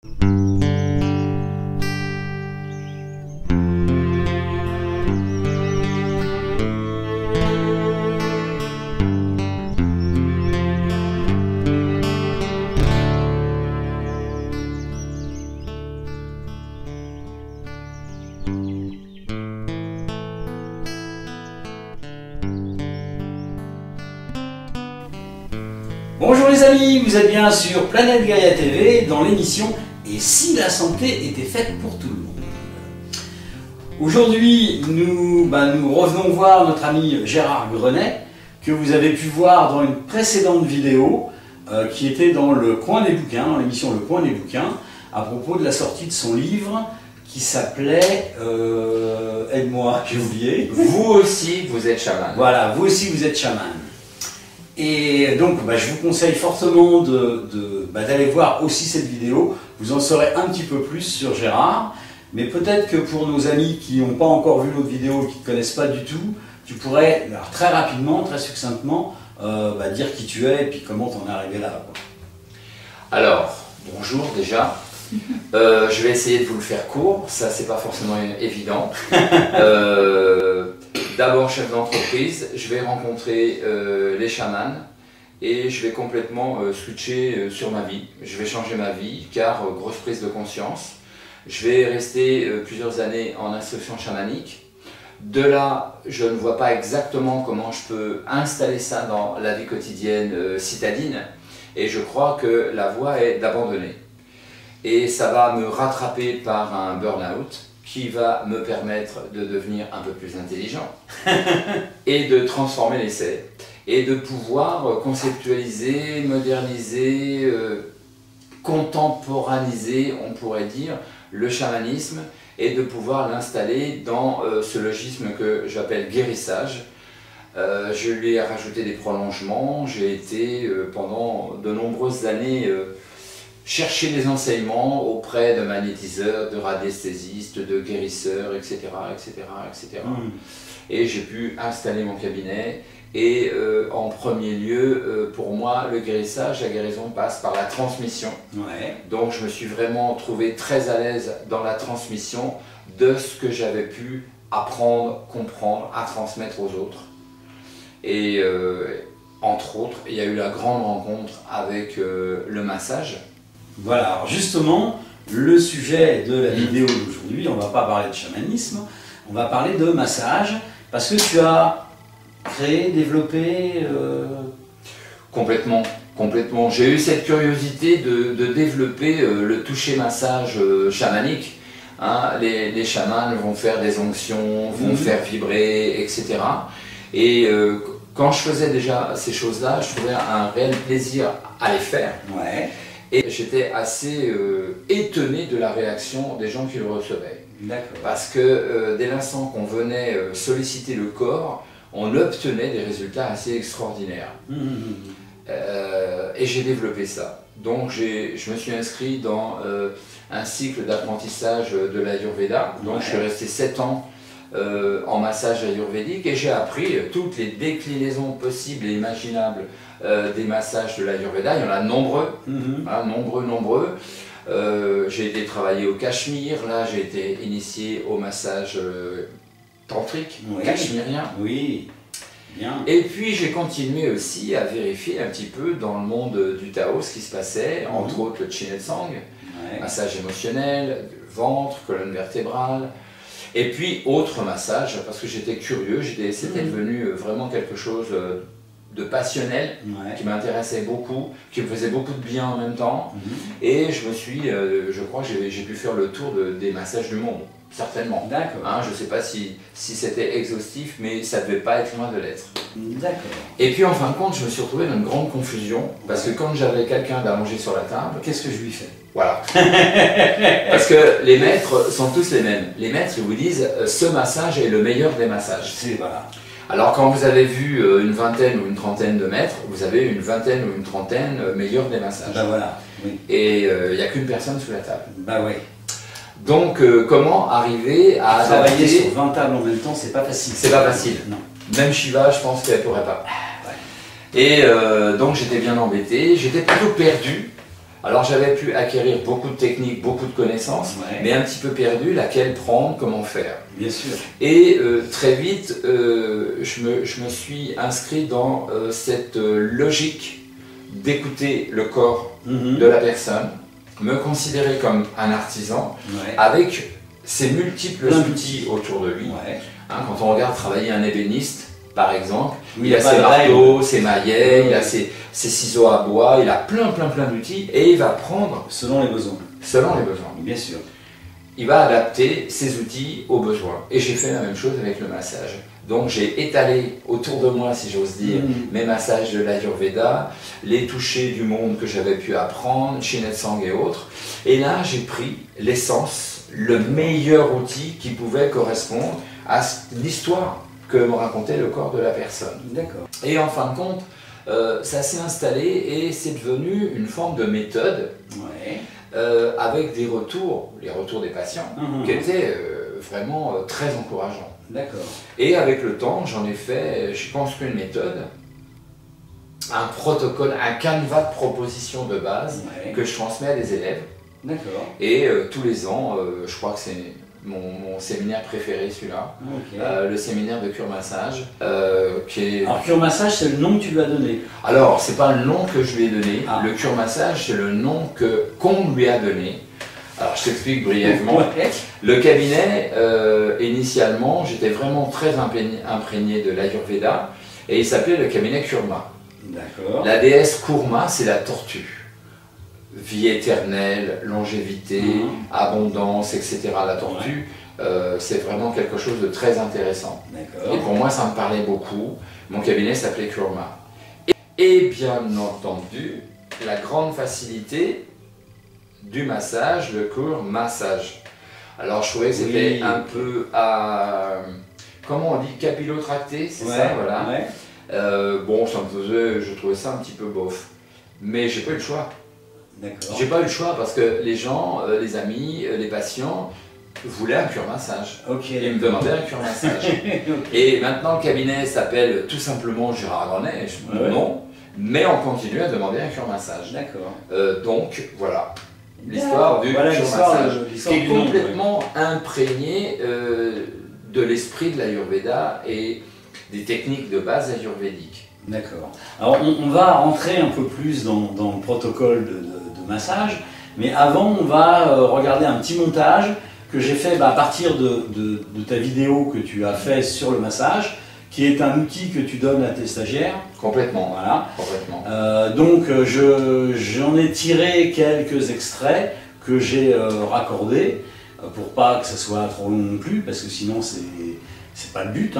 Bonjour les amis, vous êtes bien sur Planète Gaïa TV dans l'émission « Et si la santé était faite pour tout le monde ?» Aujourd'hui, nous revenons voir notre ami Gérard Grenet, que vous avez pu voir dans une précédente vidéo qui était dans le coin des bouquins, dans l'émission Le Coin des bouquins, à propos de la sortie de son livre qui s'appelait aide-moi, j'ai oublié. Vous aussi, vous êtes chaman. Voilà, vous aussi vous êtes chaman. Et donc, je vous conseille fortement d'aller voir aussi cette vidéo. Vous en saurez un petit peu plus sur Gérard. Mais peut-être que pour nos amis qui n'ont pas encore vu l'autre vidéo, qui ne te connaissent pas du tout, tu pourrais, alors, très rapidement, très succinctement, dire qui tu es et puis comment tu en es arrivé là, quoi. Alors, bonjour déjà. Je vais essayer de vous le faire court. Ça, c'est pas forcément évident. D'abord chef d'entreprise, je vais rencontrer les chamans et je vais complètement switcher sur ma vie. Je vais changer ma vie car grosse prise de conscience. Je vais rester plusieurs années en instruction chamanique. De là, je ne vois pas exactement comment je peux installer ça dans la vie quotidienne citadine et je crois que la voie est d'abandonner. Et ça va me rattraper par un burn-out qui va me permettre de devenir un peu plus intelligent et de transformer l'essai et de pouvoir conceptualiser, moderniser, contemporaniser, on pourrait dire, le chamanisme et de pouvoir l'installer dans ce logisme que j'appelle guérissage. Je lui ai rajouté des prolongements, j'ai été pendant de nombreuses années chercher des enseignements auprès de magnétiseurs, de radiesthésistes, de guérisseurs, etc. etc., etc. Et j'ai pu installer mon cabinet. Et en premier lieu, pour moi, le guérissage, la guérison passe par la transmission. Ouais. Donc je me suis vraiment trouvé très à l'aise dans la transmission de ce que j'avais pu apprendre, comprendre, à transmettre aux autres. Et entre autres, il y a eu la grande rencontre avec le massage. Voilà, alors justement, le sujet de la vidéo d'aujourd'hui, on ne va pas parler de chamanisme, on va parler de massage, parce que tu as créé, développé... Complètement. J'ai eu cette curiosité de développer le toucher massage chamanique. Hein, les chamans vont faire des onctions, vont faire vibrer, etc. Et quand je faisais déjà ces choses-là, je trouvais un réel plaisir à les faire. Ouais. Et j'étais assez étonné de la réaction des gens qui le recevaient. Parce que dès l'instant qu'on venait solliciter le corps, on obtenait des résultats assez extraordinaires. Et j'ai développé ça. Donc je me suis inscrit dans un cycle d'apprentissage de l'Ayurveda. Donc je suis resté 7 ans en massage ayurvédique et j'ai appris toutes les déclinaisons possibles et imaginables des massages de l'Ayurveda. Il y en a nombreux, hein, nombreux. J'ai été travailler au Cachemire, là j'ai été initié au massage tantrique, cachemérien. Oui, bien. Et puis j'ai continué aussi à vérifier un petit peu dans le monde du Tao ce qui se passait, entre autres le Chinetsang, massage émotionnel, ventre, colonne vertébrale. Et puis, autre massage, parce que j'étais curieux, c'était devenu vraiment quelque chose de passionnel, qui m'intéressait beaucoup, qui me faisait beaucoup de bien en même temps. Et je me suis, je crois que j'ai pu faire le tour des massages du monde, certainement. D'accord. Hein, je ne sais pas si c'était exhaustif, mais ça ne devait pas être loin de l'être. D'accord. Et puis, en fin de compte, je me suis retrouvé dans une grande confusion, parce que quand j'avais quelqu'un d'allonger sur la table... Qu'est-ce que je lui fais? Voilà. Parce que les maîtres sont tous les mêmes. Les maîtres, ils vous disent ce massage est le meilleur des massages. Voilà. Alors quand vous avez vu une vingtaine ou une trentaine de maîtres, vous avez une vingtaine ou une trentaine meilleurs des massages. Voilà. Oui. Et il n'y a qu'une personne sous la table. Oui. Donc comment arriver à travailler sur 20 tables en même temps, c'est pas facile. C'est pas facile. Non. Même Shiva, je pense qu'elle pourrait pas. Et donc j'étais bien embêté, j'étais plutôt perdu. Alors j'avais pu acquérir beaucoup de techniques, beaucoup de connaissances, mais un petit peu perdu laquelle prendre, comment faire. Bien sûr. Et très vite, je me suis inscrit dans cette logique d'écouter le corps de la personne, me considérer comme un artisan avec ses multiples outils autour de lui. Hein, quand on regarde travailler un ébéniste, par exemple, il a ses marteaux, ses maillets, il a ses ciseaux à bois, il a plein d'outils et il va prendre selon les besoins. Selon les besoins. Bien sûr. Il va adapter ses outils aux besoins. Et j'ai fait la même chose avec le massage. Donc j'ai étalé autour de moi, si j'ose dire, mes massages de l'Ayurveda, les touchés du monde que j'avais pu apprendre, Shinetsang et autres. Et là, j'ai pris l'essence, le meilleur outil qui pouvait correspondre à l'histoire que me racontait le corps de la personne. D'accord. Et en fin de compte, ça s'est installé et c'est devenu une forme de méthode avec des retours, les retours des patients, qui étaient vraiment très encourageants. D'accord. Et avec le temps, j'en ai fait, je construit une méthode, un protocole, un canevas de propositions de base que je transmets à des élèves. D'accord. Et tous les ans, je crois que c'est mon séminaire préféré, celui-là, le séminaire de cure massage. Alors cure massage, c'est le nom que tu lui as donné? Alors, c'est pas le nom que je lui ai donné, le cure massage, c'est le nom qu'on lui a donné. Alors, je t'explique brièvement. Le cabinet, initialement, j'étais vraiment très imprégné de l'Ayurveda, et il s'appelait le cabinet Kurma. D'accord. La déesse Kurma, c'est la tortue. Vie éternelle, longévité, abondance, etc. La tortue, c'est vraiment quelque chose de très intéressant. Et pour moi, ça me parlait beaucoup. Mon cabinet s'appelait Kurma. Et bien entendu, la grande facilité du massage, le cours massage. Alors je trouvais que c'était un peu à, comment on dit, capillotracté, c'est ça, voilà. Bon, ça me faisait, je trouvais ça un petit peu bof. Mais j'ai pas eu le choix. J'ai pas eu le choix parce que les gens, les amis, les patients voulaient un cure massage. Et ils me demandaient un cure massage. Et maintenant le cabinet s'appelle tout simplement Gérard Grenet, mon nom, mais on continue à demander un cure massage. Donc voilà. L'histoire du cure massage, qui est complètement imprégnée de l'esprit de l'Ayurveda et des techniques de base ayurvédiques. D'accord. Alors on va rentrer un peu plus dans le protocole de massage, mais avant on va regarder un petit montage que j'ai fait à partir de ta vidéo que tu as fait sur le massage, qui est un outil que tu donnes à tes stagiaires. Complètement. Voilà. Complètement. Donc j'en ai tiré quelques extraits que j'ai raccordés, pour pas que ça soit trop long non plus, parce que sinon c'est pas le but.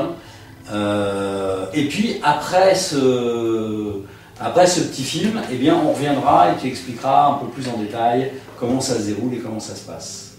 Et puis après ce petit film, eh bien, on reviendra et tu expliqueras un peu plus en détail comment ça se déroule et comment ça se passe.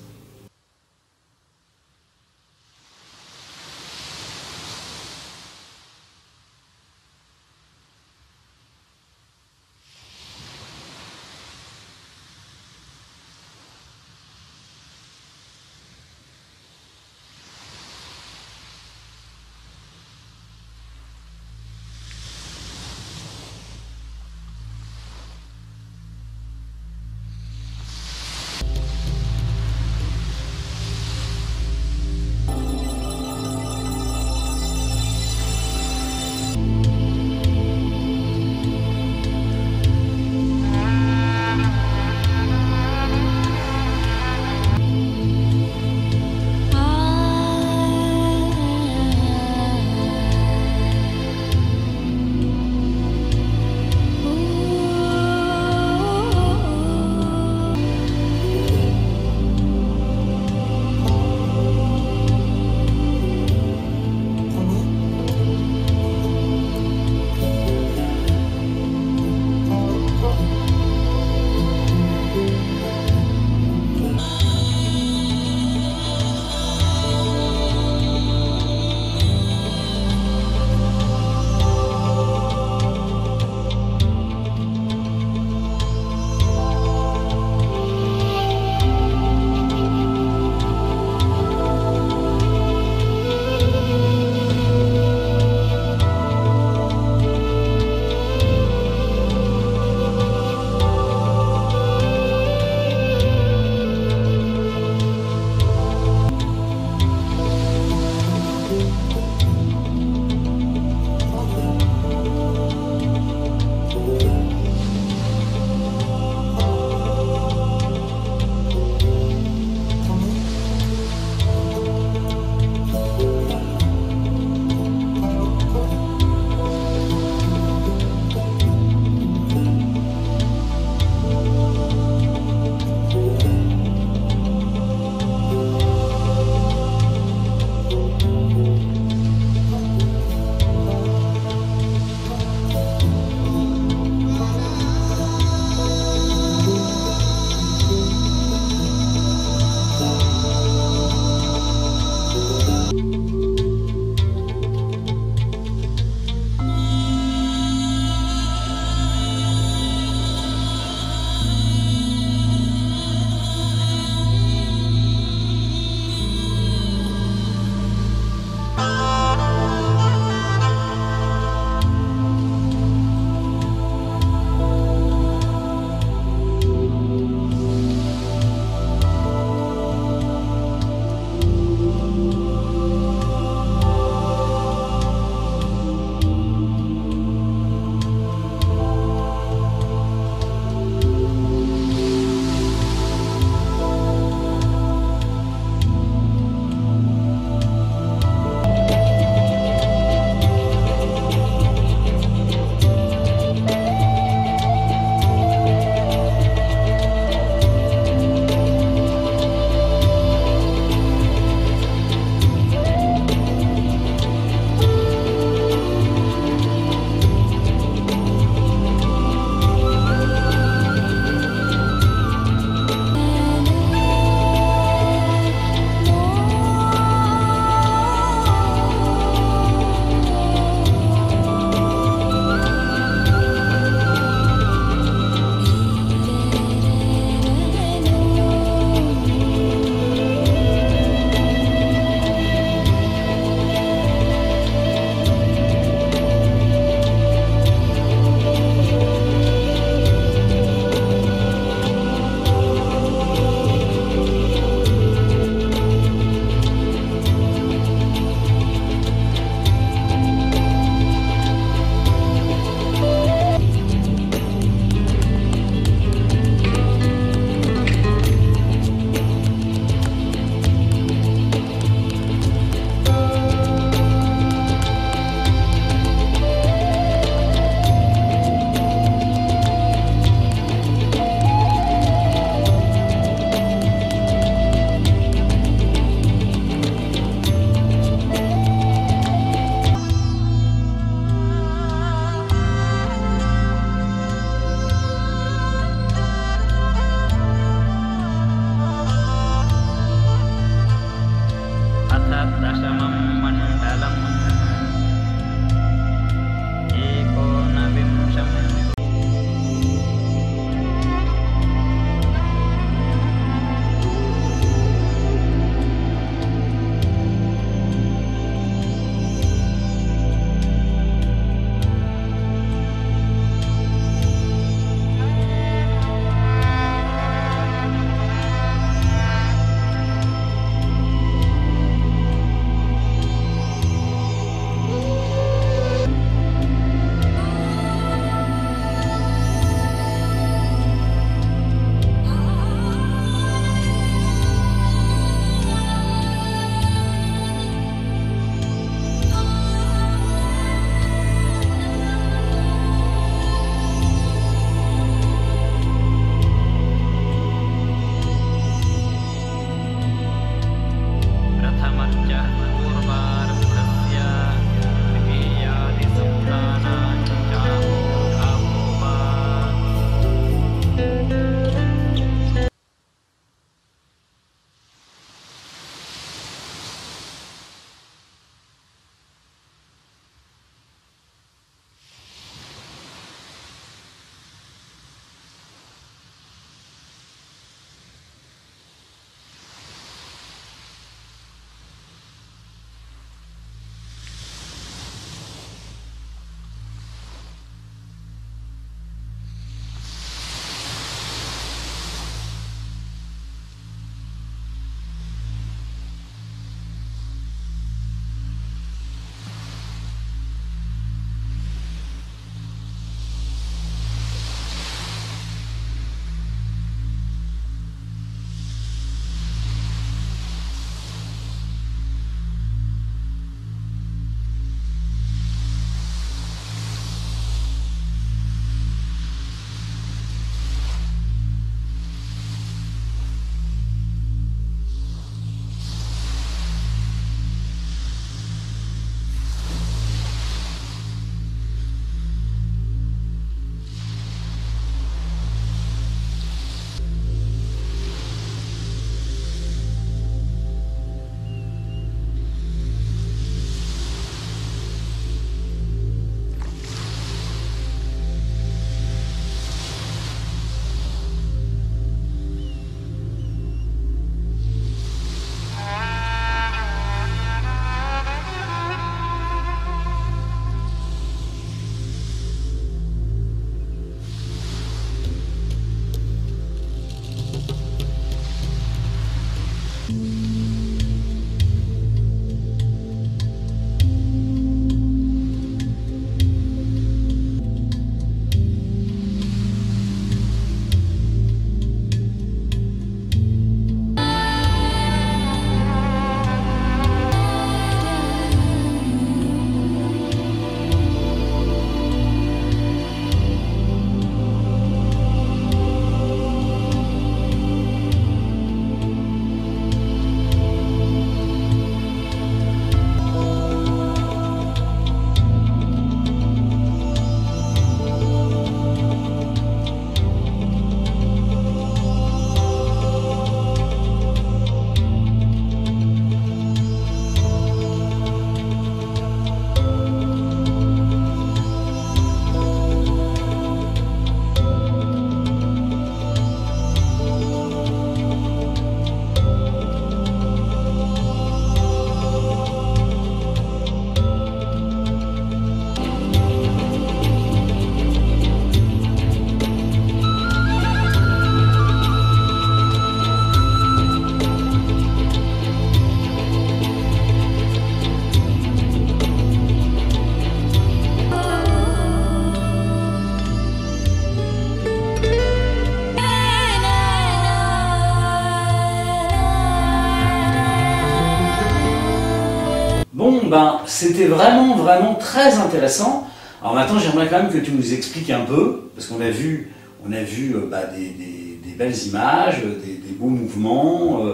Bon, ben, c'était vraiment très intéressant. Alors maintenant, j'aimerais quand même que tu nous expliques un peu, parce qu'on a vu, des belles images, des beaux mouvements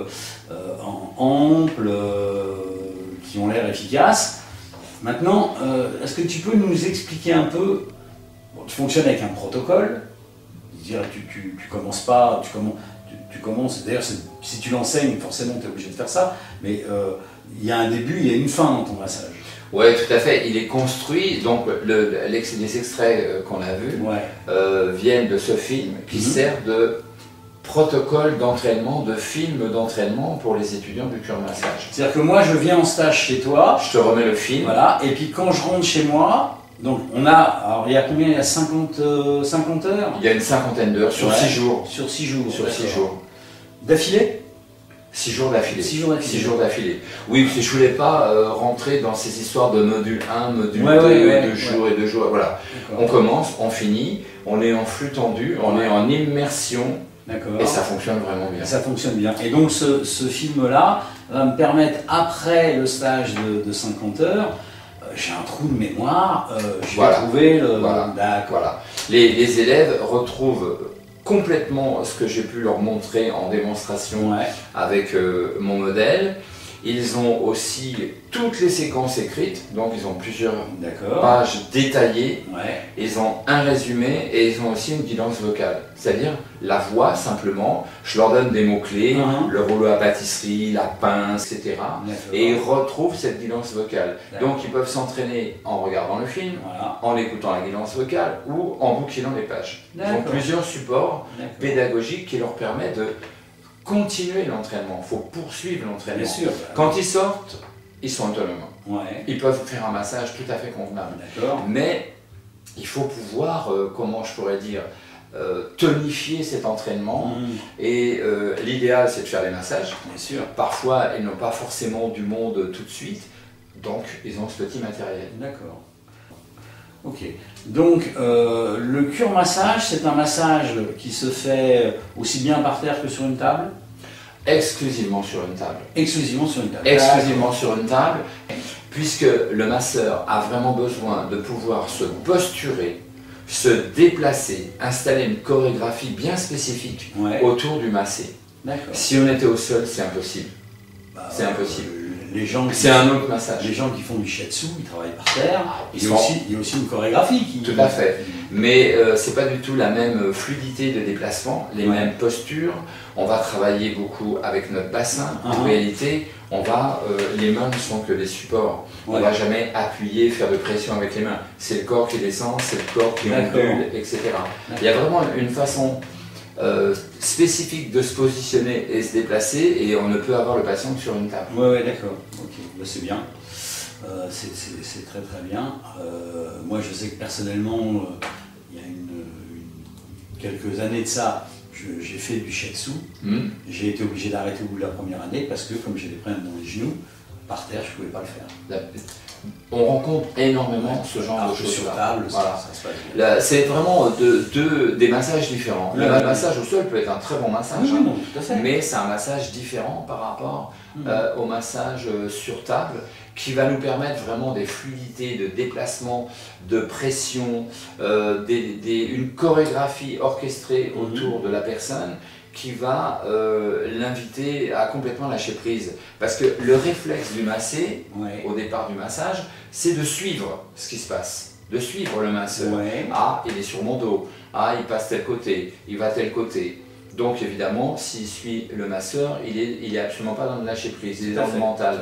en ample, qui ont l'air efficaces. Maintenant, est-ce que tu peux nous expliquer un peu, bon, tu fonctionnes avec un protocole, dire tu commences pas, tu commences, d'ailleurs si tu l'enseignes, forcément tu es obligé de faire ça, mais il y a un début, il y a une fin dans ton massage. Oui, tout à fait. Il est construit, donc les extraits qu'on a vus viennent de ce film qui sert de protocole d'entraînement, de film d'entraînement pour les étudiants du cure massage. C'est-à-dire que moi je viens en stage chez toi, je te remets le film. Voilà, et puis quand je rentre chez moi, donc on a, alors il y a combien? Il y a 50 heures? Il y a une cinquantaine d'heures sur 6 jours. Sur 6 jours. Sur 6 jours. D'affilée? 6 jours d'affilée. 6 jours d'affilée. 6 jours d'affilée. Oui, parce que je voulais pas rentrer dans ces histoires de module 1, module 2, 2 jours et 2 jours. Voilà. On commence, on finit, on est en flux tendu, on est en immersion. Et ça fonctionne vraiment bien. Ça fonctionne bien. Et donc ce film-là va me permettre, après le stage de 50 heures, j'ai un trou de mémoire, je vais trouver le... Voilà. Les élèves retrouvent complètement ce que j'ai pu leur montrer en démonstration avec mon modèle. Ils ont aussi toutes les séquences écrites, donc ils ont plusieurs pages détaillées. Ils ont un résumé et ils ont aussi une guidance vocale. C'est-à-dire la voix simplement, je leur donne des mots-clés, le rouleau à pâtisserie, la pince, etc. Et ils retrouvent cette guidance vocale. Donc ils peuvent s'entraîner en regardant le film, en écoutant la guidance vocale ou en bouquinant les pages. Ils ont plusieurs supports pédagogiques qui leur permettent de continuer l'entraînement, il faut poursuivre l'entraînement. Quand ils sortent, ils sont autonomes. Ils peuvent faire un massage tout à fait convenable. Mais il faut pouvoir, comment je pourrais dire, tonifier cet entraînement. Et l'idéal, c'est de faire les massages. Parfois, ils n'ont pas forcément du monde tout de suite, donc ils ont ce petit matériel. D'accord. Ok. Donc, le cure massage, c'est un massage qui se fait aussi bien par terre que sur une table? Exclusivement sur une table. Exclusivement sur une table. Exclusivement sur une table, puisque le masseur a vraiment besoin de pouvoir se posturer, se déplacer, installer une chorégraphie bien spécifique autour du massé. Si on était au sol, c'est impossible. C'est impossible. C'est un autre massage. Les gens qui font du shiatsu, ils travaillent par terre. Il y a aussi une chorégraphie qui... Tout à fait. Mais c'est pas du tout la même fluidité de déplacement, les mêmes postures. On va travailler beaucoup avec notre bassin. En réalité, les mains ne sont que des supports. On ne va jamais appuyer, faire de pression avec les mains. C'est le corps qui descend, c'est le corps qui ondule, etc. Il y a vraiment une façon spécifique de se positionner et se déplacer, et on ne peut avoir le patient que sur une table. Oui, d'accord. Ok, c'est bien. C'est très bien. Moi, je sais que personnellement, il y a quelques années de ça, j'ai fait du shiatsu. J'ai été obligé d'arrêter au bout de la première année parce que, comme j'ai des problèmes dans les genoux, par terre, je ne pouvais pas le faire. On rencontre énormément ce genre de choses sur table. C'est vraiment des massages différents. Le massage au sol peut être un très bon massage, mais c'est un massage différent par rapport au massage sur table, qui va nous permettre vraiment des fluidités de déplacement, de pression, une chorégraphie orchestrée autour de la personne, qui va l'inviter à complètement lâcher prise. Parce que le réflexe du massé, au départ du massage, c'est de suivre ce qui se passe, de suivre le masseur. Ah, il est sur mon dos, ah, il passe tel côté, il va tel côté. Donc évidemment, s'il suit le masseur, il est absolument pas dans le lâcher prise, il est dans le mental.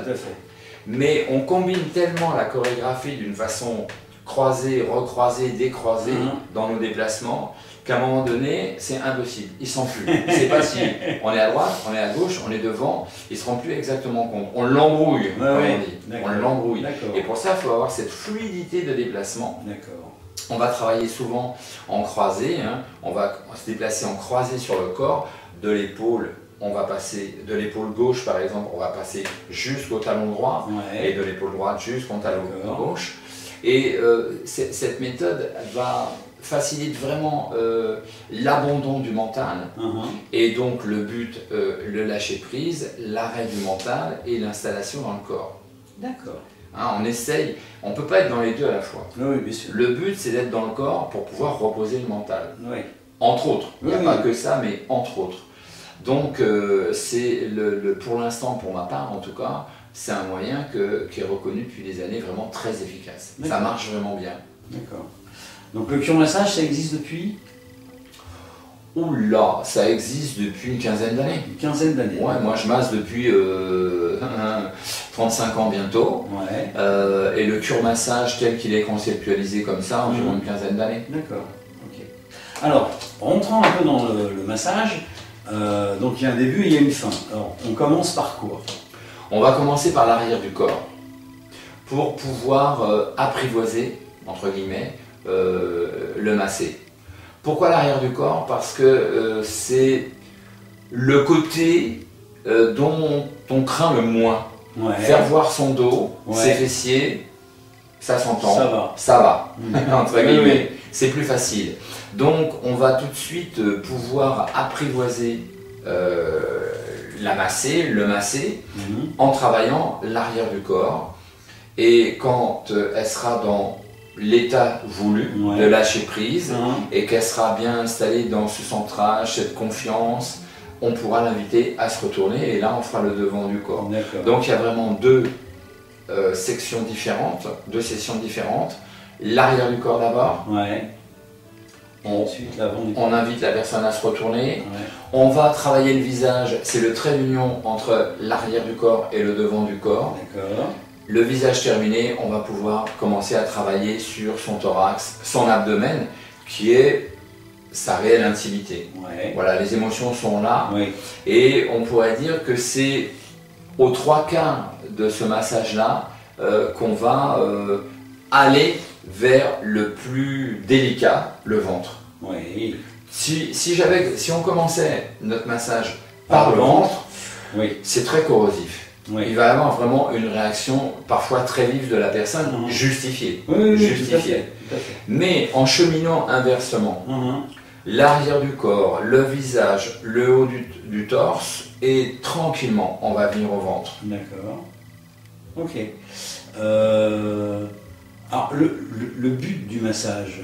Mais on combine tellement la chorégraphie d'une façon croisée, recroisée, décroisée dans nos déplacements, qu'à un moment donné, c'est impossible. Ils ne sont plus. Il ne sait pas si on est à droite, on est à gauche, on est devant. Ils ne se rendent plus exactement compte. On l'embrouille, comme on dit. On l'embrouille. Et pour ça, il faut avoir cette fluidité de déplacement. On va travailler souvent en croisé. On va se déplacer en croisé sur le corps, de l'épaule. On va passer de l'épaule gauche, par exemple, on va passer jusqu'au talon droit, et de l'épaule droite jusqu'au talon gauche. Et cette méthode va facilite vraiment l'abandon du mental, et donc le but, le lâcher prise, l'arrêt du mental et l'installation dans le corps. D'accord. Hein, on essaye, on ne peut pas être dans les deux à la fois. Oui, bien sûr. Le but, c'est d'être dans le corps pour pouvoir reposer le mental. Oui. Entre autres. Il n'y a Oui. pas que ça, mais entre autres. Donc, c'est pour l'instant, pour ma part en tout cas, c'est un moyen qui est reconnu depuis des années vraiment très efficace. Ça marche vraiment bien. D'accord. Donc le cure-massage, ça existe depuis? Oula, ça existe depuis une quinzaine d'années. Une quinzaine d'années. Ouais, moi je masse depuis 35 ans bientôt. Ouais. Et le cure-massage tel qu'il est conceptualisé comme ça, environ une quinzaine d'années. D'accord. Ok. Alors, rentrant un peu dans le massage, donc il y a un début et il y a une fin. Alors, on commence par quoi? On va commencer par l'arrière du corps pour pouvoir apprivoiser, entre guillemets, le masser. Pourquoi l'arrière du corps? Parce que c'est le côté dont on craint le moins. Ouais. Faire voir son dos, Ouais. ses fessiers, ça s'entend. Ça va. Ça va, entre guillemets. Oui, oui. C'est plus facile. Donc on va tout de suite pouvoir apprivoiser la masser, le masser, en travaillant l'arrière du corps. Et quand elle sera dans l'état voulu de lâcher prise et qu'elle sera bien installée dans ce centrage, cette confiance, on pourra l'inviter à se retourner et là on fera le devant du corps. Donc il y a vraiment deux sections différentes, deux sessions différentes. L'arrière du corps d'abord. Ouais. Ensuite, l'avant du corps. On invite la personne à se retourner. Ouais. On va travailler le visage, c'est le trait d'union entre l'arrière du corps et le devant du corps. D'accord. Le visage terminé, on va pouvoir commencer à travailler sur son thorax, son abdomen, qui est sa réelle intimité. Ouais. Voilà, les émotions sont là. Ouais. Et on pourrait dire que c'est aux 3/4 de ce massage-là qu'on va aller vers le plus délicat, le ventre. Oui. Si on commençait notre massage par le ventre, c'est très corrosif. Oui. Il va y avoir vraiment une réaction parfois très vive de la personne, justifiée. Justifiée. Tout à fait. Mais en cheminant inversement, l'arrière du corps, le visage, le haut du torse, et tranquillement, on va venir au ventre. D'accord. Ok. Alors, le but du massage,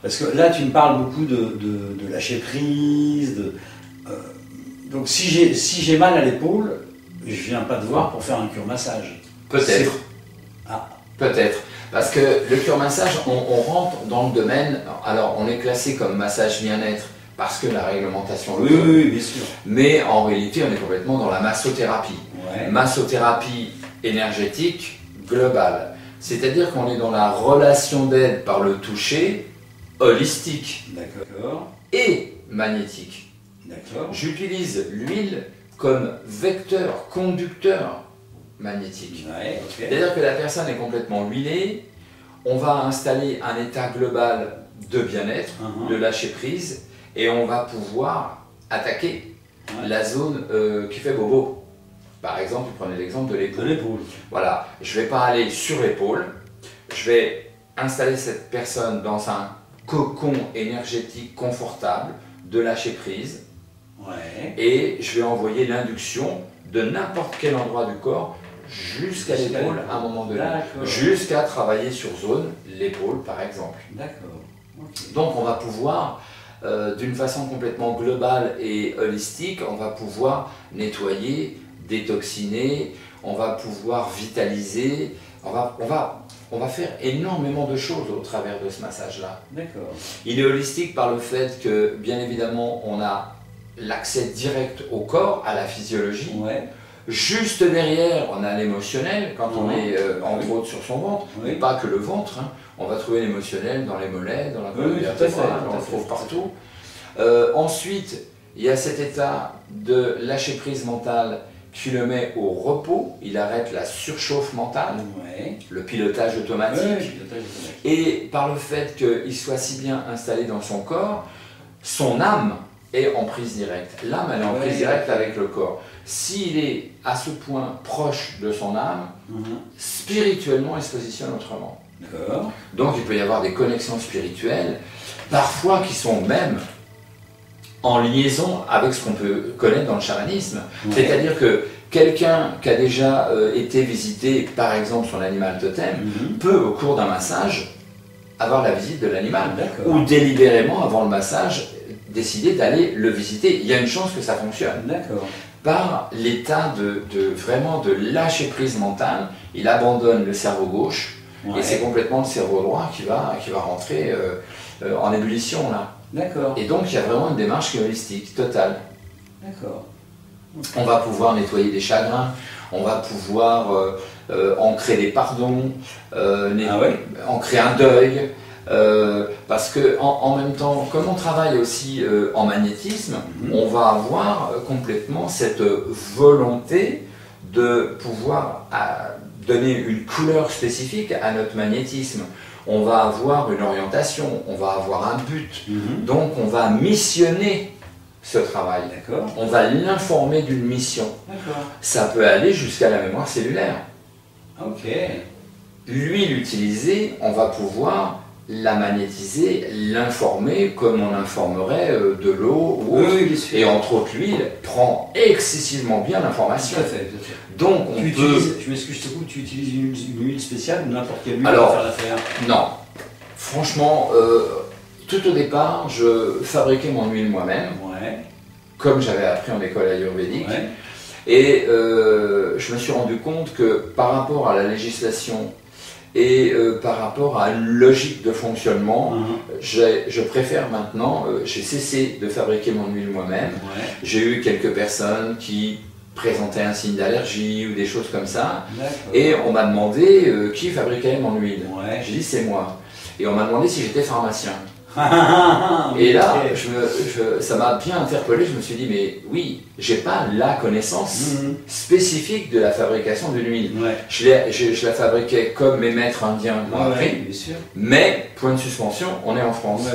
parce que là, tu me parles beaucoup de lâcher prise. Donc, si j'ai mal à l'épaule, je viens pas te voir pour faire un cure-massage. Peut-être. Peut-être. Parce que le cure-massage, on rentre dans le domaine, alors on est classé comme massage bien-être parce que la réglementation le donne. Oui, bien sûr. Mais en réalité, on est complètement dans la massothérapie. Ouais. Massothérapie énergétique globale. C'est-à-dire qu'on est dans la relation d'aide par le toucher holistique. D'accord. Et magnétique. D'accord. J'utilise l'huile comme vecteur, conducteur magnétique. Ouais, okay. C'est-à-dire que la personne est complètement huilée, on va installer un état global de bien-être, de lâcher prise, et on va pouvoir attaquer la zone qui fait bobo. Par exemple, vous prenez l'exemple de l'épaule. Voilà, je ne vais pas aller sur l'épaule, je vais installer cette personne dans un cocon énergétique confortable de lâcher prise. Ouais. Et je vais envoyer l'induction de n'importe quel endroit du corps jusqu'à l'épaule à un moment donné, jusqu'à travailler sur zone, l'épaule par exemple. D'accord. Okay. Donc on va pouvoir, d'une façon complètement globale et holistique, on va pouvoir nettoyer, détoxiner, on va pouvoir vitaliser, on va faire énormément de choses au travers de ce massage-là. D'accord. Il est holistique par le fait que, bien évidemment, on a l'accès direct au corps, à la physiologie. Ouais. Juste derrière, on a l'émotionnel, quand on est entre autres sur son ventre, mais pas que le ventre. Hein. On va trouver l'émotionnel dans les mollets, dans la colonne vertébrale, on le trouve partout. Ensuite, il y a cet état de lâcher prise mentale qui le met au repos, il arrête la surchauffe mentale, le pilotage automatique, et par le fait qu'il soit si bien installé dans son corps, son âme est en prise directe. L'âme, elle est en prise directe avec le corps. S'il est à ce point proche de son âme, spirituellement, il se positionne autrement. Donc il peut y avoir des connexions spirituelles, parfois qui sont même en liaison avec ce qu'on peut connaître dans le chamanisme. C'est-à-dire que quelqu'un qui a déjà été visiter, par exemple, son animal totem, peut, au cours d'un massage, avoir la visite de l'animal. Ou délibérément, avant le massage, décider d'aller le visiter. Il y a une chance que ça fonctionne. Par l'état vraiment de lâcher prise mentale, il abandonne le cerveau gauche, et c'est complètement le cerveau droit qui va rentrer en ébullition là. Et donc il y a vraiment une démarche qui est holistique, totale. On va pouvoir nettoyer des chagrins, on va pouvoir ancrer des pardons, ancrer un deuil. Parce que en même temps, comme on travaille aussi en magnétisme, on va avoir complètement cette volonté de pouvoir donner une couleur spécifique à notre magnétisme. On va avoir une orientation, on va avoir un but. Donc on va missionner ce travail. On va l'informer d'une mission. Ça peut aller jusqu'à la mémoire cellulaire. L'huile utilisée, on va pouvoir la magnétiser, l'informer comme on informerait de l'eau ou autre. Et entre autres, l'huile prend excessivement bien l'information. Donc on peut... Je m'excuse, je te coupe, tu utilises une huile spéciale ou n'importe quelle huile pour faire l'affaire? Non. Franchement, tout au départ, je fabriquais mon huile moi-même, comme j'avais appris en école ayurvédique. Et je me suis rendu compte que par rapport à la législation et par rapport à une logique de fonctionnement, je préfère maintenant, j'ai cessé de fabriquer mon huile moi-même. J'ai eu quelques personnes qui présentaient un signe d'allergie ou des choses comme ça, et on m'a demandé qui fabriquait mon huile. J'ai dit c'est moi. Et on m'a demandé si j'étais pharmacien. Et là, ça m'a bien interpellé, je me suis dit, mais oui, j'ai pas la connaissance spécifique de la fabrication d'une huile. Je la fabriquais comme mes maîtres indiens m'ont appris, mais, point de suspension, on est en France.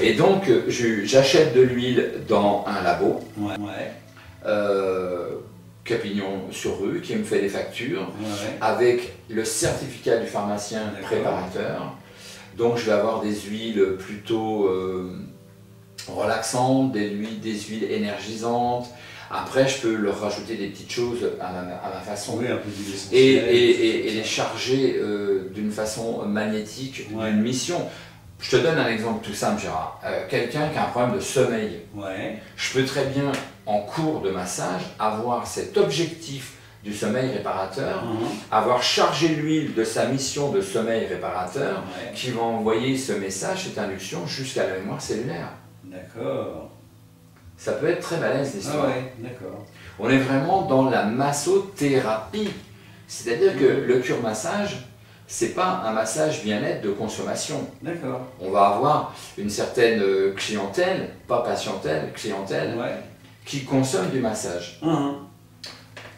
Et donc, j'achète de l'huile dans un labo, Capignon-sur-Rue, qui me fait des factures, avec le certificat du pharmacien préparateur. Donc je vais avoir des huiles plutôt relaxantes, des huiles énergisantes. Après, je peux leur rajouter des petites choses à ma façon. Un peu d'huile et les charger d'une façon magnétique, d'une mission. Je te donne un exemple tout simple, Gérard. Quelqu'un qui a un problème de sommeil. Je peux très bien, en cours de massage, avoir cet objectif du sommeil réparateur, avoir chargé l'huile de sa mission de sommeil réparateur, qui va envoyer ce message, cette induction, jusqu'à la mémoire cellulaire. Ça peut être très balèze l'histoire. On est vraiment dans la massothérapie. C'est-à-dire que le cure-massage, c'est pas un massage bien-être de consommation. On va avoir une certaine clientèle, pas patientèle, clientèle, qui consomme du massage.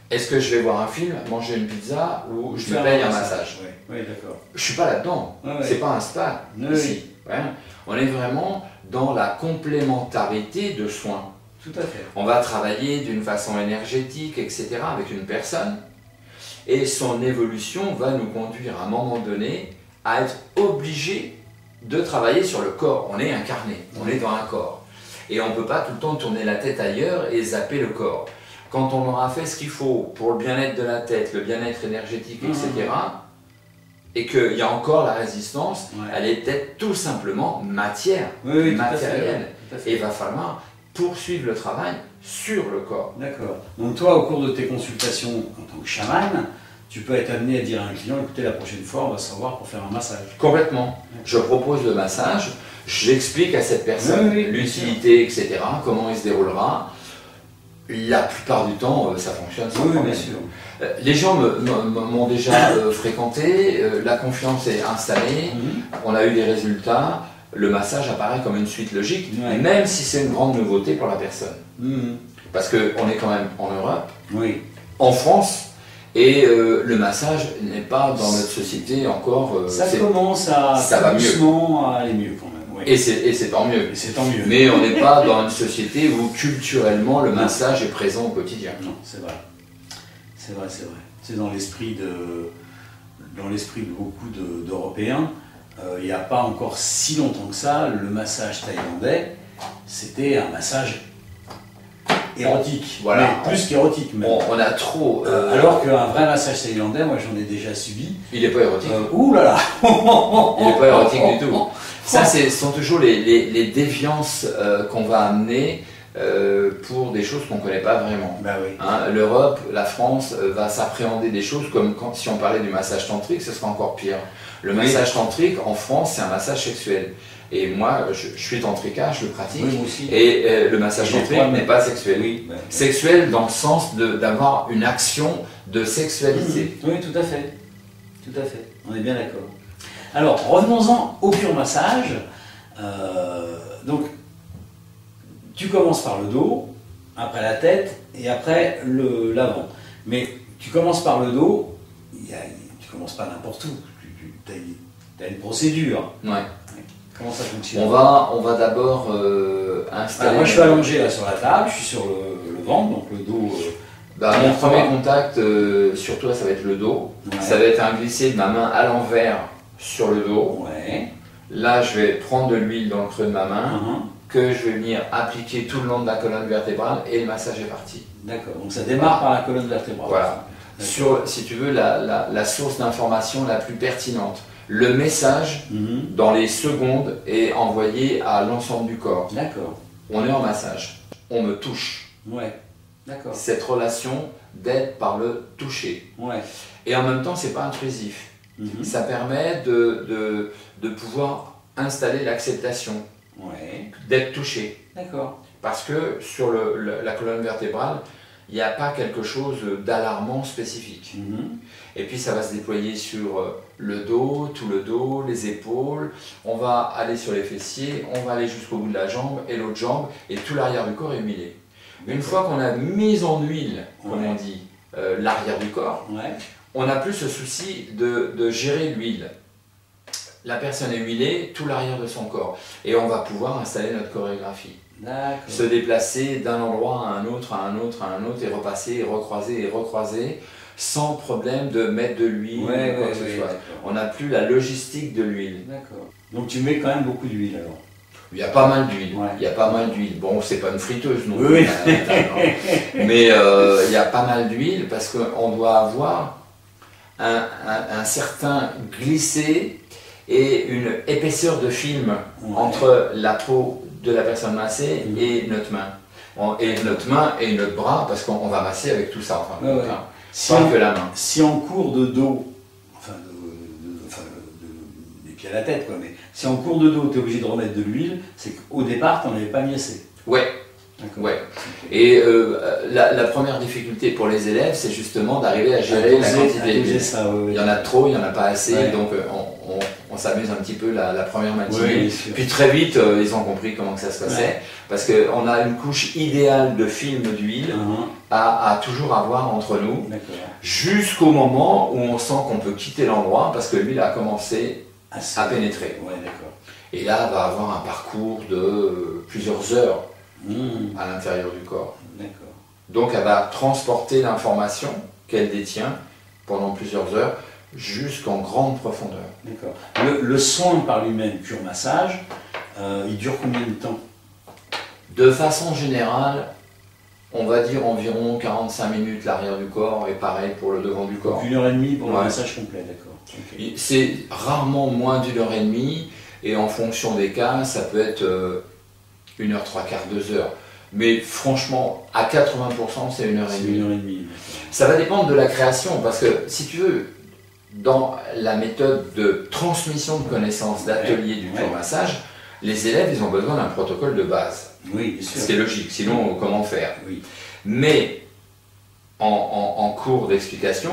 Est-ce que je vais voir un film, manger une pizza ou je me paye un massage? Je ne suis pas là-dedans. C'est pas un spa ici. On est vraiment dans la complémentarité de soins. On va travailler d'une façon énergétique, etc. avec une personne. Et son évolution va nous conduire à un moment donné à être obligé de travailler sur le corps. On est incarné, on est dans un corps. Et on ne peut pas tout le temps tourner la tête ailleurs et zapper le corps. Quand on aura fait ce qu'il faut pour le bien-être de la tête, le bien-être énergétique, etc., et qu'il y a encore la résistance, elle est peut-être tout simplement matière, matérielle. Et il va falloir poursuivre le travail sur le corps. Donc toi, au cours de tes consultations en tant que chaman, tu peux être amené à dire à un client, écoutez, la prochaine fois, on va se revoir pour faire un massage. Complètement. Je propose le massage, j'explique à cette personne l'utilité, etc., comment il se déroulera. La plupart du temps, ça fonctionne sans problème. Les gens m'ont déjà fréquenté, la confiance est installée, on a eu des résultats, le massage apparaît comme une suite logique, même si c'est une grande nouveauté pour la personne. Parce qu'on est quand même en Europe, en France, et le massage n'est pas dans notre société encore... ça commence à doucement à aller mieux quand même. Et c'est tant mieux. Mais on n'est pas dans une société où culturellement le massage est présent au quotidien. Non, c'est vrai. C'est dans l'esprit de beaucoup d'Européens. Il n'y a pas encore si longtemps que ça, le massage thaïlandais c'était un massage érotique, Voilà. mais plus qu'érotique même. On a trop... Alors qu'un vrai massage thaïlandais, moi j'en ai déjà subi. Il n'est pas érotique. Ouh là là. Il n'est pas érotique du tout. Ça, ce sont toujours les déviances qu'on va amener pour des choses qu'on ne connaît pas vraiment. Bah oui. Hein, l'Europe, la France va s'appréhender des choses comme si on parlait du massage tantrique, ce sera encore pire. Le massage tantrique en France, c'est un massage sexuel. Et moi, je suis tantrika, je le pratique. Oui, moi aussi. Et le massage tantrique n'est pas sexuel. Oui, Sexuel dans le sens d'avoir une action de sexualité. Oui, tout à fait. Tout à fait. On est bien d'accord. Alors, revenons-en au pur massage. Donc, tu commences par le dos, après la tête et après l'avant. Mais tu commences par le dos, tu commences pas n'importe où. Tu as une procédure. Ouais. Comment ça fonctionne? On va d'abord installer... Alors moi je suis allongé là sur la table, je suis sur le ventre, donc le dos... Mon premier contact, surtout là, ça va être le dos. Ouais. Ça va être un glisser de ma main à l'envers sur le dos. Ouais. Là, je vais prendre de l'huile dans le creux de ma main, que je vais venir appliquer tout le long de la colonne vertébrale et le massage est parti. D'accord, donc ça démarre par la colonne vertébrale. Voilà. Sur, si tu veux, la source d'information la plus pertinente. Le message, dans les secondes, est envoyé à l'ensemble du corps. D'accord. On est en massage. On me touche. Ouais. D'accord. Cette relation d'aide par le toucher. Ouais. Et en même temps, c'est pas intrusif. Ça permet de pouvoir installer l'acceptation, d'être touché. D'accord. Parce que sur la colonne vertébrale, il n'y a pas quelque chose d'alarmant spécifique. Et puis ça va se déployer sur le dos, tout le dos, les épaules. On va aller sur les fessiers, on va aller jusqu'au bout de la jambe et l'autre jambe, et tout l'arrière du corps est huilé. Une fois qu'on a mis en huile, comme on dit, l'arrière du corps, on n'a plus ce souci de gérer l'huile. La personne est huilée, tout l'arrière de son corps. Et on va pouvoir installer notre chorégraphie. Se déplacer d'un endroit à un autre, à un autre, à un autre, et repasser, et recroiser, sans problème de mettre de l'huile ou quoi que ce soit. On n'a plus la logistique de l'huile. D'accord. Donc tu mets quand même beaucoup d'huile alors? Il y a pas mal d'huile. Ouais. Il y a pas mal d'huile. Bon, c'est pas une friteuse non plus. Mais il y a pas mal d'huile parce qu'on doit avoir un certain glissé et une épaisseur de film entre la peau de la personne massée et notre main. Et notre main et notre bras, parce qu'on va masser avec tout ça. Enfin, pas que la main. Si en cours de dos, des pieds à la tête, quoi, mais si en cours de dos tu es obligé de remettre de l'huile, c'est qu'au départ tu n'en avais pas mis assez. Ouais. Ouais. Et la première difficulté pour les élèves, c'est justement d'arriver à gérer la quantité d'huile. Il y en a trop, il n'y en a pas assez, donc on s'amuse un petit peu la première matinée. Puis très vite, ils ont compris comment que ça se passait, parce qu'on a une couche idéale de film d'huile à toujours avoir entre nous, jusqu'au moment où on sent qu'on peut quitter l'endroit, parce que l'huile a commencé à pénétrer. Et là, on va avoir un parcours de plusieurs heures à l'intérieur du corps. Donc elle va transporter l'information qu'elle détient pendant plusieurs heures jusqu'en grande profondeur. Le soin par lui-même, pur massage, il dure combien de temps? De façon générale, on va dire environ 45 minutes l'arrière du corps et pareil pour le devant du corps. 1h30 pour le massage complet, d'accord. C'est rarement moins d'1h30 et en fonction des cas, ça peut être 1h, 3/4, 2 heures. Mais franchement, à 80%, c'est 1h30. Ça va dépendre de la création, parce que si tu veux, dans la méthode de transmission de connaissances d'atelier du pur massage, les élèves, ils ont besoin d'un protocole de base. Oui, bien sûr. Ce qui est logique, sinon comment faire? Mais en cours d'explication,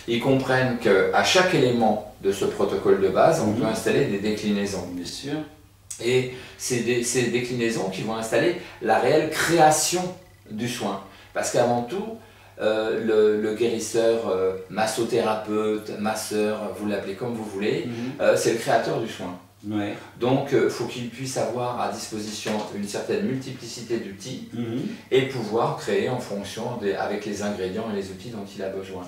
ils comprennent qu'à chaque élément de ce protocole de base, on peut installer des déclinaisons. Bien sûr. Et c'est ces déclinaisons qui vont installer la réelle création du soin. Parce qu'avant tout, le guérisseur, massothérapeute, masseur, vous l'appelez comme vous voulez, c'est le créateur du soin. Donc il faut qu'il puisse avoir à disposition une certaine multiplicité d'outils et pouvoir créer en fonction avec les ingrédients et les outils dont il a besoin.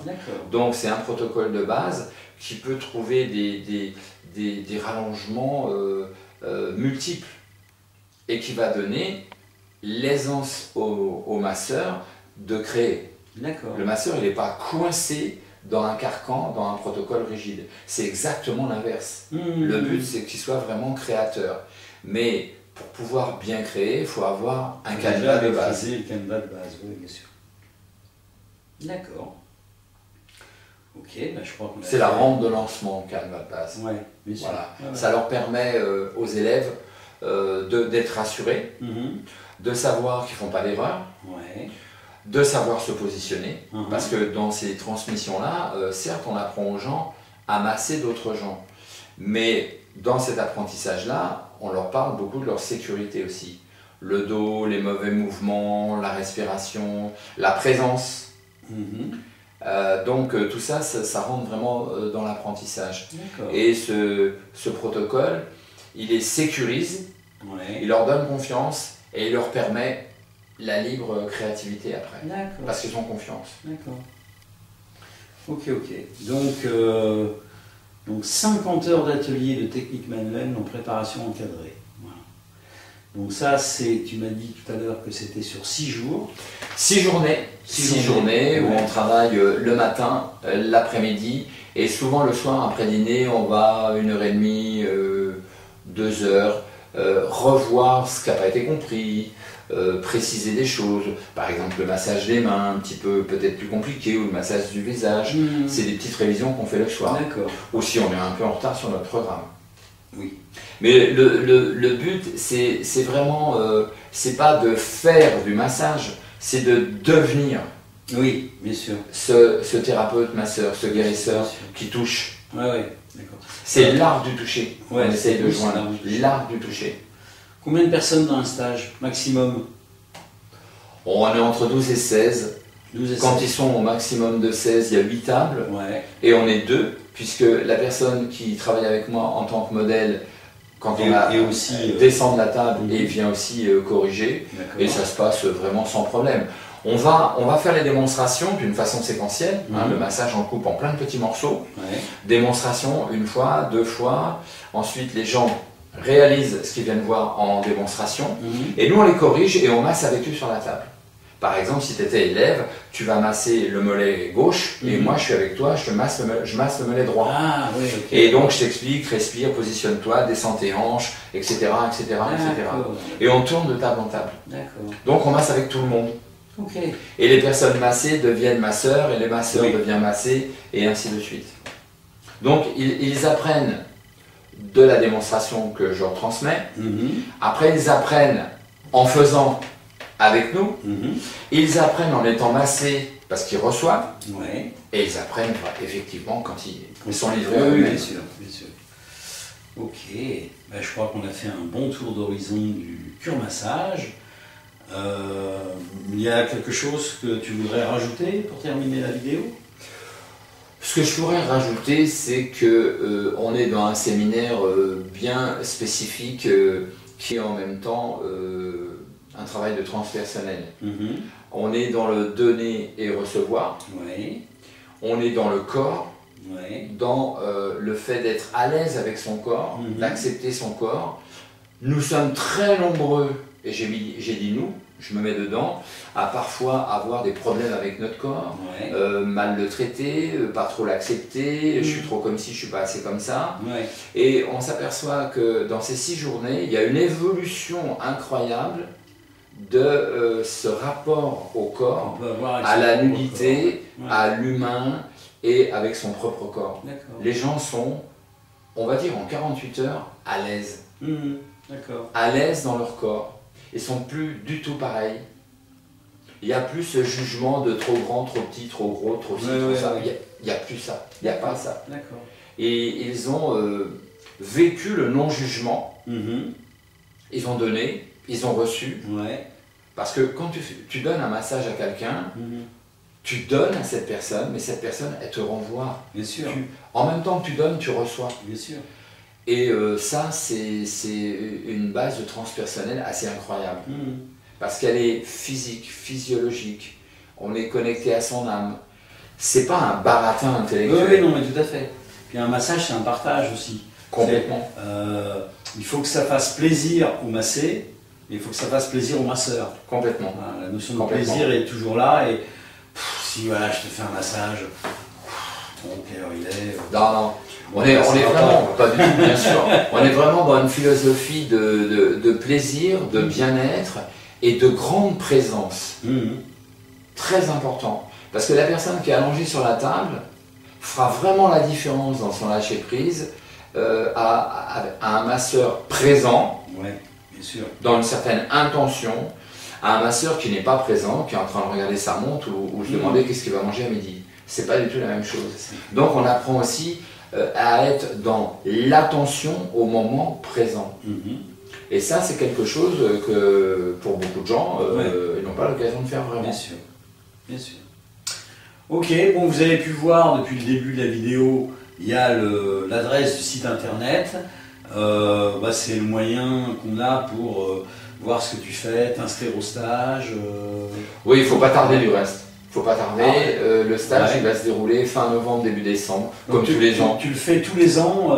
Donc c'est un protocole de base qui peut trouver des rallongements multiples. et qui va donner l'aisance au masseur de créer. D'accord. Le masseur, il n'est pas coincé dans un carcan, dans un protocole rigide. C'est exactement l'inverse. Le but, c'est qu'il soit vraiment créateur. Mais pour pouvoir bien créer, il faut avoir un canevas de base. Le canevas de base, oui, bien sûr. D'accord. Ok, bah je crois qu'on a C'est la rampe de lancement, le canevas de base. Ouais, bien sûr. Voilà. Ouais, ouais. Ça leur permet aux élèves d'être rassurés, de savoir qu'ils ne font pas d'erreur, Ouais. de savoir se positionner. Mhm. Parce que dans ces transmissions-là, certes, on apprend aux gens à masser d'autres gens. Mais dans cet apprentissage-là, on leur parle beaucoup de leur sécurité aussi. Le dos, les mauvais mouvements, la respiration, la présence. Donc tout ça, ça rentre vraiment dans l'apprentissage. Et ce protocole, il les sécurise, Ouais. il leur donne confiance et il leur permet la libre créativité après. D'accord. Parce qu'ils ont confiance. D'accord. Ok, ok. Donc 50 heures d'atelier de technique manuelle en préparation encadrée. Voilà. Donc ça, tu m'as dit tout à l'heure que c'était sur 6 jours. 6 journées, Ouais. où on travaille le matin, l'après-midi et souvent le soir après dîner, on va 1h30, 2 heures, revoir ce qui n'a pas été compris, préciser des choses, par exemple le massage des mains, un petit peu peut-être plus compliqué, ou le massage du visage. C'est des petites révisions qu'on fait le soir. D'accord. Ou si on est un peu en retard sur notre programme. Oui. Mais le but, c'est vraiment, c'est pas de faire du massage, c'est de devenir Oui, bien sûr. ce thérapeute masseur, ce guérisseur Bien sûr. qui touche. Ouais, ouais, d'accord. C'est l'art du toucher. Ouais, on essaye de oui, joindre c'est l'art du toucher. l'art du toucher. Combien de personnes dans un stage maximum? On est entre 12 et 16. 12 et Quand 16. ils sont au maximum de 16, il y a 8 tables. Ouais. Et on est 2, puisque la personne qui travaille avec moi en tant que modèle, quand on a Et aussi, descend de la table et vient aussi corriger, D'accord. et ça se passe vraiment sans problème. On va faire les démonstrations d'une façon séquentielle, le massage en coupe en plein de petits morceaux. Ouais. Démonstration 1 fois, 2 fois, ensuite les gens réalisent ce qu'ils viennent voir en démonstration, et nous on les corrige et on masse avec eux sur la table. Par exemple, si tu étais élève, tu vas masser le mollet gauche, et moi je suis avec toi, je masse le mollet droit. Ah, oui, ok. Et donc je t'explique, respire, positionne-toi, descends tes hanches, etc. etc., etc. D'accord. Et on tourne de table en table. D'accord. Donc on masse avec tout le monde. Ok. Et les personnes massées deviennent masseurs, et les masseurs Oui. deviennent massés, et ainsi de suite. Donc ils apprennent de la démonstration que je leur transmets. Après ils apprennent en faisant avec nous. Ils apprennent en étant massés parce qu'ils reçoivent. Ouais. Et ils apprennent effectivement quand ils sont livrés à Oui, eux-mêmes. bien sûr, bien sûr. Ok, ben, je crois qu'on a fait un bon tour d'horizon du cure massage. Il y a quelque chose que tu voudrais rajouter pour terminer la vidéo? Ce que je pourrais rajouter, c'est que on est dans un séminaire bien spécifique qui est en même temps un travail de transpersonnel. On est dans le donner et recevoir. Oui. On est dans le corps, Oui. dans le fait d'être à l'aise avec son corps, d'accepter son corps. Nous sommes très nombreux, et j'ai dit nous, je me mets dedans, à parfois avoir des problèmes avec notre corps, Ouais. mal le traiter, pas trop l'accepter, je suis trop comme ci, je suis pas assez comme ça. Ouais. Et on s'aperçoit que dans ces 6 journées, il y a une évolution incroyable de ce rapport au On corps, peut avoir avec à son la propre nudité, corps. Ouais. à l'humain et avec son propre corps. D'accord. Les gens sont, on va dire en 48 heures, à l'aise. D'accord. À l'aise dans leur corps. Ils sont plus du tout pareils. Il n'y a plus ce jugement de trop grand, trop petit, trop gros, trop ci, trop ça. Il n'y a plus ça. Il n'y a pas ça. D'accord. Et ils ont vécu le non-jugement. Ils ont donné, ils ont reçu. Ouais. Parce que quand tu donnes un massage à quelqu'un, tu donnes à cette personne, mais cette personne, elle te renvoie. Bien sûr. En même temps que tu donnes, tu reçois. Bien sûr. Et ça, c'est une base de transpersonnel assez incroyable. Parce qu'elle est physique, physiologique. On est connecté à son âme. C'est pas un baratin intellectuel. Oui, non, mais tout à fait. Puis un massage, c'est un partage aussi. Complètement. Il faut que ça fasse plaisir au massé, Mais il faut que ça fasse plaisir au masseur. Complètement. Voilà, la notion de plaisir est toujours là. Et si voilà, je te fais un massage, ton cœur il est. Non, non. On est vraiment, pas du tout, bien sûr. On est vraiment dans une philosophie de plaisir, de bien-être et de grande présence. Très important. Parce que la personne qui est allongée sur la table fera vraiment la différence dans son lâcher-prise à un masseur présent, ouais, bien sûr, dans une certaine intention, à un masseur qui n'est pas présent, qui est en train de regarder sa montre ou se demander qu'est-ce qu'il va manger à midi. C'est pas du tout la même chose. Donc on apprend aussi à être dans l'attention au moment présent. Et ça, c'est quelque chose que pour beaucoup de gens, ils n'ont pas l'occasion de faire vraiment. Bien sûr, bien sûr. Ok, bon, vous avez pu voir depuis le début de la vidéo, il y a l'adresse du site internet. C'est le moyen qu'on a pour voir ce que tu fais, t'inscrire au stage. Oui, il ne faut pas tarder du reste. Il ne faut pas tarder. Le stage il va se dérouler fin novembre, début décembre, donc comme tous les ans. Tu le fais tous les ans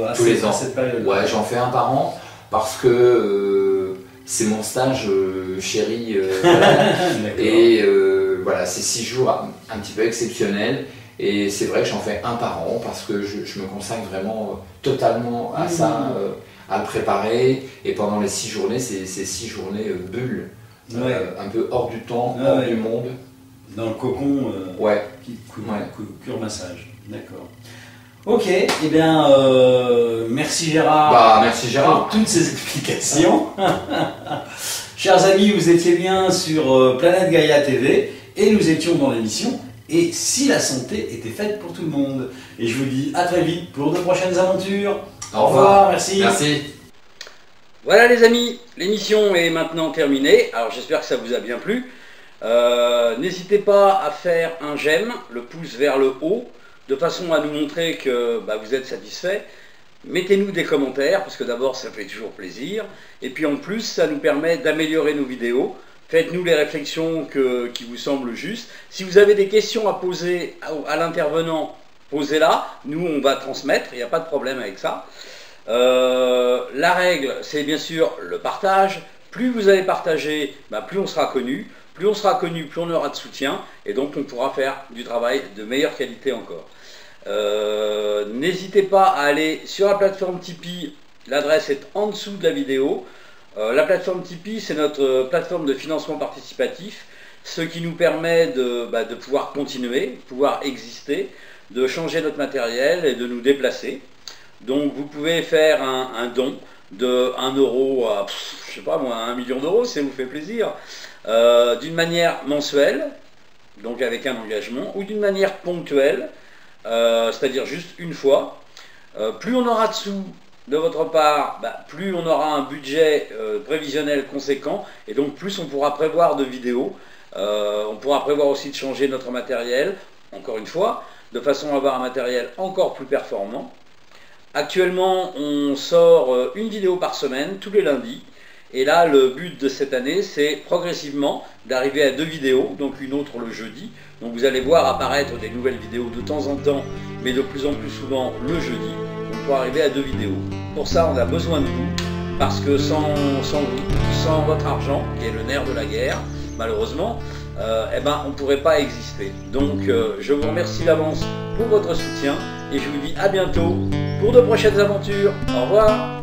à cette période. Ouais, j'en fais un par an parce que c'est mon stage chéri. Et voilà, c'est 6 jours un petit peu exceptionnels. Et c'est vrai que j'en fais un par an parce que je me consacre vraiment totalement à ça, à le préparer. Et pendant les 6 journées, c'est 6 journées bulles, un peu hors du temps, hors du monde. Dans le cocon cure massage. D'accord. Ok, eh bien, merci Gérard. Merci Gérard. Pour toutes ces explications. Chers amis, vous étiez bien sur Planète Gaïa TV et nous étions dans l'émission Et si la santé était faite pour tout le monde. Et je vous dis à très vite pour de prochaines aventures. Au revoir, merci. Merci. Voilà les amis, l'émission est maintenant terminée. Alors j'espère que ça vous a bien plu. N'hésitez pas à faire un j'aime, le pouce vers le haut, de façon à nous montrer que vous êtes satisfait. Mettez-nous des commentaires, parce que d'abord ça fait toujours plaisir. Et puis en plus, ça nous permet d'améliorer nos vidéos. Faites-nous les réflexions qui vous semblent justes. Si vous avez des questions à poser à l'intervenant, posez-la. Nous, on va transmettre, il n'y a pas de problème avec ça. La règle, c'est bien sûr le partage. Plus vous allez partager, plus on sera connu. Plus on sera connu, plus on aura de soutien. Et donc, on pourra faire du travail de meilleure qualité encore. N'hésitez pas à aller sur la plateforme Tipeee. L'adresse est en dessous de la vidéo. La plateforme Tipeee, c'est notre plateforme de financement participatif, ce qui nous permet de pouvoir continuer, pouvoir exister, de changer notre matériel et de nous déplacer. Donc vous pouvez faire un don de 1 euro à, je sais pas moi, 1 million d'euros, si ça vous fait plaisir, d'une manière mensuelle, donc avec un engagement, ou d'une manière ponctuelle, c'est-à-dire juste une fois. Plus on aura de sous de votre part, plus on aura un budget prévisionnel conséquent, et donc plus on pourra prévoir de vidéos. On pourra prévoir aussi de changer notre matériel, encore une fois, de façon à avoir un matériel encore plus performant. Actuellement, on sort une vidéo par semaine, tous les lundis. Et là, le but de cette année, c'est progressivement d'arriver à 2 vidéos, donc une autre le jeudi. Donc vous allez voir apparaître des nouvelles vidéos de temps en temps, mais de plus en plus souvent le jeudi. Donc pour arriver à 2 vidéos. Pour ça, on a besoin de vous, parce que sans votre argent, qui est le nerf de la guerre, malheureusement, on ne pourrait pas exister. Donc je vous remercie d'avance pour votre soutien, et je vous dis à bientôt pour de prochaines aventures. Au revoir.